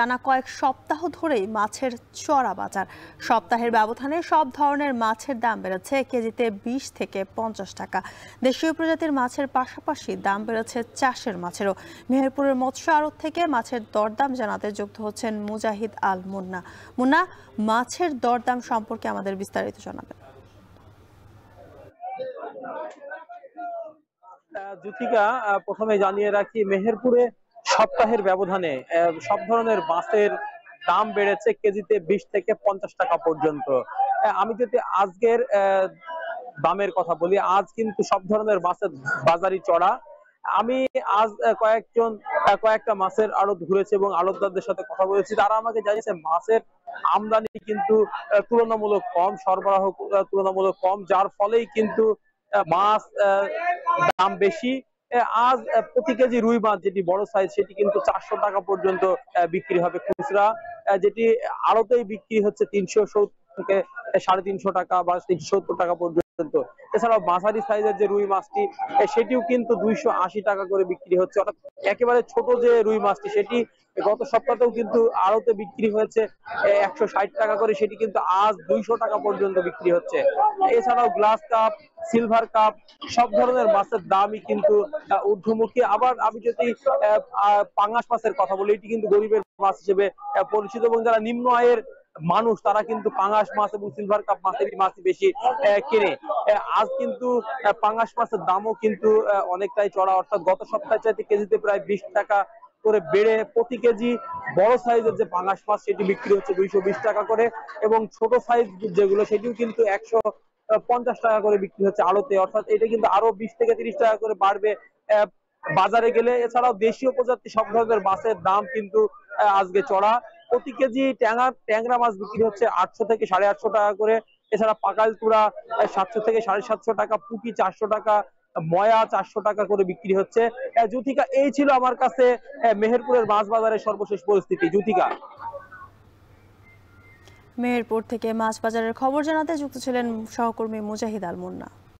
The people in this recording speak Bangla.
টানা কয়েক সপ্তাহ ধরেই মাছের চড়া বাজার। সপ্তাহের ব্যবধানে সব ধরনের মাছের দাম বেড়েছে কেজিতে 20 থেকে 50 টাকা। দেশীয় প্রজাতির মাছের পাশাপাশি দাম বেড়েছে চাষের মাছেরও। মেহেরপুরের মৎস্য আড়ত থেকে মাছের দরদাম জানাতে যুক্ত হচ্ছেন মুজাহিদ আল মুন্না। মুন্না, মাছের দরদাম সম্পর্কে আমাদের বিস্তারিত জানাবেন। জ্যোতিকা, প্রথমে জানিয়ে রাখি, মেহেরপুরে সপ্তাহের ব্যবধানে সব ধরনের মাছের দাম বেড়েছে কেজিতে 20 থেকে 50 টাকা পর্যন্ত। আমি যদি আজকের দামের কথা বলি, আজ কিন্তু সব ধরনের মাছের বাজারই চড়া। আমি আজ কয়েকটা মাছের আড়ত ঘুরেছি এবং আড়তদারদের সাথে কথা বলেছি। তারা আমাকে জানিয়েছে মাছের আমদানি কিন্তু তুলনামূলক কম, সরবরাহ তুলনামূলক কম, যার ফলেই কিন্তু মাছ দাম বেশি। আজ প্রতি কেজি রুই মাছ যেটি বড় সাইজ সেটি কিন্তু 400 টাকা পর্যন্ত বিক্রি হবে খুচরা, যেটি আড়তেই বিক্রি হচ্ছে 370 থেকে 350 টাকা বা 370 টাকা পর্যন্ত। এছাড়াও মাঝারি সাইজের যে রুই মাছটি সেটিও কিন্তু 280 টাকা করে বিক্রি হচ্ছে। অর্থাৎ একেবারে ছোট যে রুই মাছটি সেটি গত সপ্তাহেও কিন্তু আড়তে বিক্রি হয়েছে 160 টাকা করে, সেটি কিন্তু আজ 200 টাকা পর্যন্ত বিক্রি হচ্ছে। এছাড়াও গ্লাস কাপ, সিলভার কাপ সব ধরনের মাছের দামই কিন্তু ঊর্ধ্বমুখী। আবার আমি যদি পাঙ্গাস মাছের কথা বলি, এটি কিন্তু গরিবের মাছ হিসেবে পরিচিত এবং যারা নিম্ন আয়ের মানুষ তারা কিন্তু পাঙ্গাস মাছ এবং সিলভার কাপ মাছই বেশি কেনে। আজ কিন্তু পাঙ্গাস মাছের দামও কিন্তু অনেকটাই চড়া, অর্থাৎ গত সপ্তাহে চাইতে কেজিতে প্রায় 20 টাকা করে বেড়ে প্রতি কেজি বড় সাইজের যে পাঙ্গাস মাছ সেটি বিক্রি হচ্ছে 220 টাকা করে, এবং ছোট সাইজ যেগুলো সেটিও কিন্তু 150 টাকা করে বিক্রি হচ্ছে আড়তে। অর্থাৎ এটা কিন্তু আরো 20 থেকে 30 টাকা করে বাড়বে বাজারে গেলে। এছাড়াও দেশীয় প্রজাতি সব ধরনের মাছের দাম কিন্তু আজকে চড়া। প্রতি কেজি ট্যাংরা মাছ বিক্রি হচ্ছে 800 থেকে 850 টাকা করে। এছাড়া পাকাল তুরা 700 থেকে 750 টাকা, পুঁটি 400 টাকা, ময়া 400 টাকা করে বিক্রি হচ্ছে। জ্যোতিকা, এই ছিল আমার কাছে মেহেরপুরের মাছ বাজারের সর্বশেষ পরিস্থিতি। জ্যোতিকা, মেহেরপুর থেকে মাছ বাজারের খবর জানাতে যুক্ত ছিলেন সহকর্মী মুজাহিদ আল মুন্না।